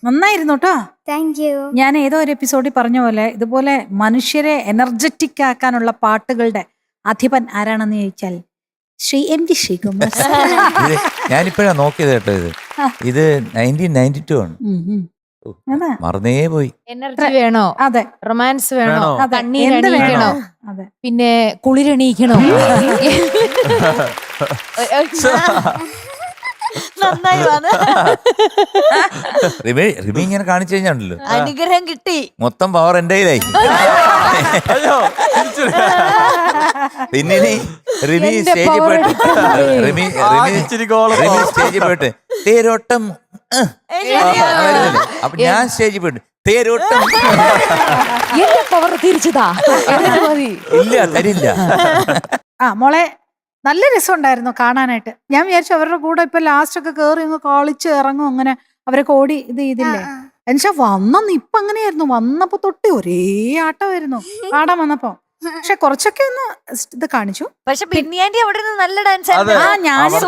നന്നായിരുന്നു കേട്ടോ. Thank you. ഞാൻ ഏതോ ഒരു എപ്പിസോഡിൽ പറഞ്ഞ പോലെ ഇതുപോലെ മനുഷ്യരെ എനർജറ്റിക് ആക്കാനുള്ള പാട്ടുകളുടെ അധിപൻ ആരാണെന്ന് ചോദിച്ചാൽ ശ്രീ എം ജി ശ്രീകുമാർ. ഞാനിപ്പോഴാ നോക്കിയത് കേട്ടോ. ഇത് 1992 ആണ്. മറന്നേ പോയി. എനർജി വേണോ? അതെ. റൊമാൻസ് വേണോ? എന്ത് കണ്ണീരണീക്കണോ? അതെ. പിന്നെ കുളിരണീക്കണോ? നന്നായി റിമി ഇങ്ങനെ കാണിച്ചു കഴിഞ്ഞാണല്ലോ അനുഗ്രഹം കിട്ടി. മൊത്തം പവർ എന്റെ കയ്യിലായി. പിന്നെ റിമി സ്റ്റേജിൽ പോയിട്ട് സ്റ്റേജിൽ പോയിട്ട് തേരോട്ടം. അപ്പൊ ഞാൻ സ്റ്റേജിൽ പോയിട്ട് തേരോട്ടം. പവർ തിരിച്ചതാ ഇല്ല, തരില്ല. മോളെ നല്ല രസമുണ്ടായിരുന്നു കാണാനായിട്ട്. ഞാൻ വിചാരിച്ചു അവരുടെ കൂടെ ഇപ്പൊ ലാസ്റ്റ് ഒക്കെ കേറി അങ്ങ് കളിച്ച് ഇറങ്ങും, അങ്ങനെ അവരൊക്കെ ഓടി ഇത് ചെയ്തില്ലേ. എന്നുവെച്ചാ വന്നന്ന് ഇപ്പൊ അങ്ങനെയായിരുന്നു, വന്നപ്പോ തൊട്ട് ഒരേ ആട്ടമായിരുന്നു പാടാൻ വന്നപ്പോ. പക്ഷെ കുറച്ചൊക്കെ ഒന്ന് ഇത് കാണിച്ചു. പക്ഷെ ബിന്നിയാന്റി അവിടെ നിന്ന് നല്ല ഡാൻസ് ഞാനും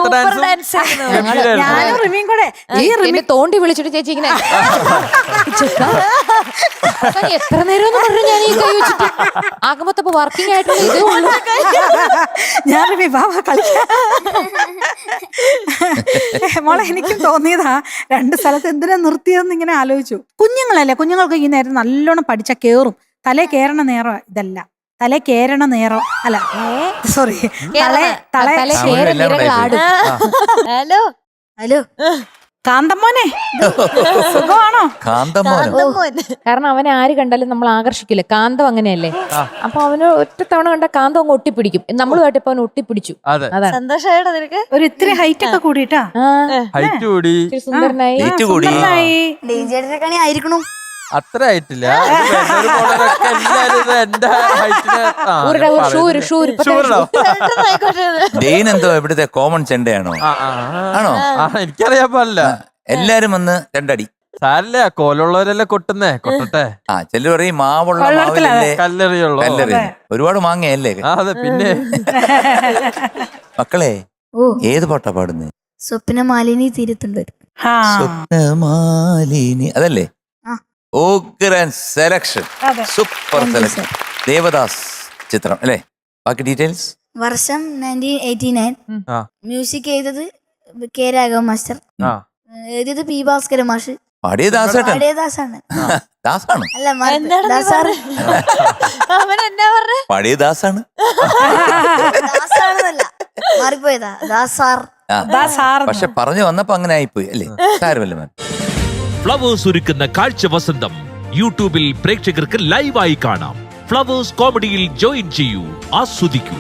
റിമിയും കൂടെ ഈ റിമി തോണ്ടി വിളിച്ചിട്ട് ചേച്ചി ഇങ്ങനെ എത്ര നേരം ഞാൻ ഈ കൈ വെച്ചിട്ട് ആകുമ്പോ വർക്കിംഗ് ആയിട്ട് ഞാൻ റിമി ബാബ കളിക്കാം. മോളെ എനിക്കും തോന്നിയതാ രണ്ട് സ്ഥലത്ത് എന്തിനാ നിർത്തിയതെന്ന് ഇങ്ങനെ ആലോചിച്ചു. കുഞ്ഞുങ്ങളല്ലേ, കുഞ്ഞുങ്ങൾക്ക് ഈ നേരം നല്ലോണം പഠിച്ച കേറും. തലേ കേറണ നേരം ഇതല്ല, തലേ കേരണ നേരം അല്ല, സോറി ഹലോ ഹലോ കാന്തമ്മോനെ സുഖമാണോ? കാരണം അവനെ ആര് കണ്ടാലും നമ്മൾ ആകർഷിക്കില്ല. കാന്തം അങ്ങനെയല്ലേ. അപ്പൊ അവന് ഒറ്റ തവണ കണ്ട കാന്തം അങ്ങ് ഒട്ടിപ്പിടിക്കും. നമ്മളുമായിട്ട് ഇപ്പൊ അവൻ ഒട്ടിപ്പിടിച്ചു. അതാണ് സന്തോഷമായിട്ടോ നിനക്ക്? ഒരു ഇത്തിരി ഹൈറ്റ് ഒക്കെ കൂടിട്ടാ, സുന്ദരനായി. ആയിരിക്കണു. അത്ര ആയിട്ടില്ല. എന്തോ ഇവിടുത്തെ കോമൺ ചെണ്ടയാണോ? ആണോ? എനിക്കറിയാൻ പാടില്ല. എല്ലാരും വന്ന് രണ്ടടി സാരല്ല, കോലുള്ളവരെല്ലാം കൊട്ടുന്നേ, കൊട്ടട്ടെ. ചിലർ പറയും മാവുള്ള മാവിലല്ലേ കല്ലെറിയുള്ളൂ. ഒരുപാട് മാങ്ങയല്ലേ. അതെ. പിന്നെ മക്കളെ ഏത് പാട്ടാ പാടുന്നത്? സ്വപ്നമാലിനി തീരത്തുണ്ട്. സ്വപ്നമാലിനി അതല്ലേ? Selection, super selection. ദേവദാസ് ചിത്രം അല്ലേ? ബാക്കി ഡീറ്റെയിൽസ്. വർഷം 1989. മ്യൂസിക് ചെയ്തത് കെ രാഘവ മാസ്റ്റർ, എഴുതിയത് പി ഭാസ്കര മാഷ്, പാടിയത് ദാസേട്ടൻ. ദാസാണ്. ദാസാണ് അല്ല, ദാസാറ് പാടിയത് ദാസാണ്. ദാസാണെന്നല്ല, മാറിപ്പോയതാ. ദാസാർ. പക്ഷെ പറഞ്ഞു വന്നപ്പോ അങ്ങനെ ആയിപ്പോയി അല്ലേ? സാരമല്ല. ഫ്ലവേഴ്സ് ഒരുക്കുന്ന കാഴ്ച വസന്തം യൂട്യൂബിൽ പ്രേക്ഷകർക്ക് ലൈവായി കാണാം. ഫ്ലവേഴ്സ് കോമഡിയിൽ ജോയിൻ ചെയ്യൂ, ആസ്വദിക്കൂ.